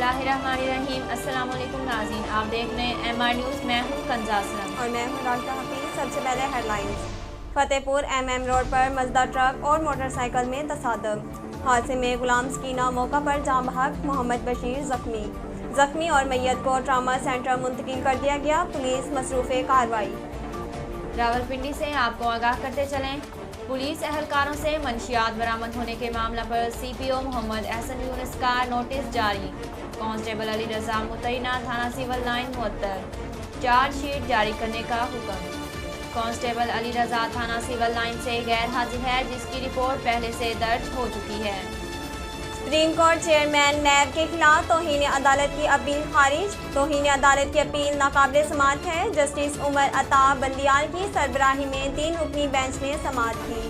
बिस्मिल्लाहिर्रहमानिर्रहीम। अस्सलाम वालेकुम नाज़रीन, आप देख रहे हैं MR न्यूज़। मैं हूं कंजा असलम और मैं हूं राशिदा हफीज। सबसे पहले हेडलाइंस। फतेहपुर MM रोड पर मजदा ट्रक और मोटरसाइकिल में तसादम। हादसे में गुलाम सकीना मौका पर जाँ बहक, मोहम्मद बशीर जख्मी और मैयत को ट्रामा सेंटर मुंतकिल कर दिया गया। पुलिस मसरूफ़ कार्रवाई। रावलपिंडी से आपको आगाह करते चलें, पुलिस एहलकारों से मंशियात बरामद होने के मामला पर CPO मोहम्मद एहसन यूनुस का नोटिस जारी। कांस्टेबल अली रजा मुतैना थाना सिविल लाइन मुअत्तल, चार्जशीट जारी करने का हुक्म। कांस्टेबल अली रजा थाना सिविल लाइन से गैर हाजिर है, जिसकी रिपोर्ट पहले से दर्ज हो चुकी है। सुप्रीम कोर्ट चेयरमैन नैब के खिलाफ तौहीन अदालत की अपील खारिज। तौहीन अदालत की अपील नाकाबिल समाअत है। जस्टिस उमर अता बंदियाल की सरबराही में 3 रुकनी बेंच ने समाअत की।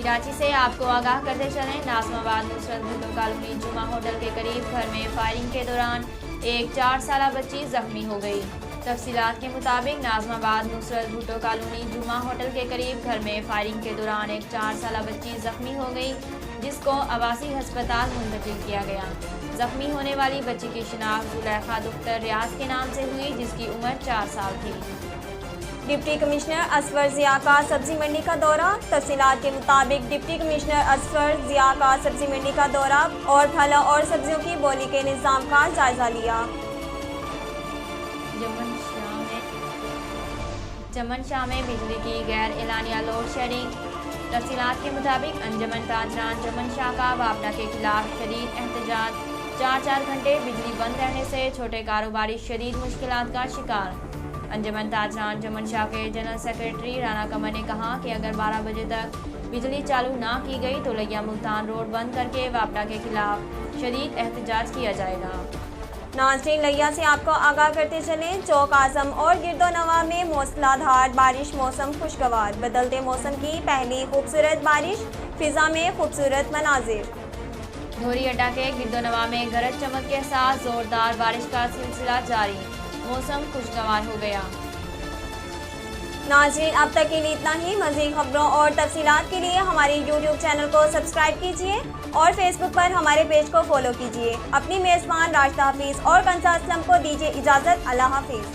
कराची से आपको आगाह करते चलें, नाज़माबाद नुसरत भुट्टो कॉलोनी जुमा होटल के करीब घर में फायरिंग के दौरान एक 4 साला बच्ची जख्मी हो गई। तफसीलात के मुताबिक नाज़माबाद नुसरत भुट्टो कॉलोनी जुमा होटल के करीब घर में फायरिंग के दौरान एक 4 साला बच्ची जख्मी हो गई, जिसको आवासी अस्पताल मुंतकिल किया गया। जख्मी होने वाली बच्ची की शिनाख्त जुलेखा दुख्तर रियाज के नाम से हुई, जिसकी उम्र 4 साल थी। डिप्टी कमिश्नर असफर जिया का सब्जी मंडी का दौरा। तफसीलात के मुताबिक डिप्टी कमिश्नर असफर जिया का सब्जी मंडी का दौरा और फल और सब्जियों की बोली के निज़ाम का जायजा लिया। चमन शाह में बिजली की गैर एलानिया लोड शेडिंग। तफसीलात के मुताबिक अंजमन ताजरान चमन शाह का वापडा के खिलाफ शदीद एहतजाज। 4 घंटे बिजली बंद रहने से छोटे कारोबारी शदीद मुश्किलात का शिकार। अंजमन ताजरान चमन शाह के जनरल सेक्रेटरी राना कमर ने कहा कि अगर 12 बजे तक बिजली चालू ना की गई तो लिया मुल्तान रोड बंद करके वापडा के खिलाफ शदीद एहतजाज किया जाएगा। नाज़रीन, लिया से आपको आगाह करते चलें, चौक आजम और गिरदोनवा में मूसलाधार बारिश, मौसम खुशगवार। बदलते मौसम की पहली खूबसूरत बारिश, फिजा में खूबसूरत मनाजिर। धोरी अड्डा के गिरदोनवा में गरज चमक के साथ जोरदार बारिश का सिलसिला जारी, मौसम खुशगवार हो गया। नाज़रीन, अब तक के लिए इतना ही। मज़ीद खबरों और तफसीलात के लिए हमारे YouTube चैनल को सब्सक्राइब कीजिए और फेसबुक पर हमारे पेज को फॉलो कीजिए। अपनी मेज़बान राशिदा हफीज़ और कंजा असलम को दीजिए इजाज़त। अल्लाह हाफिज़।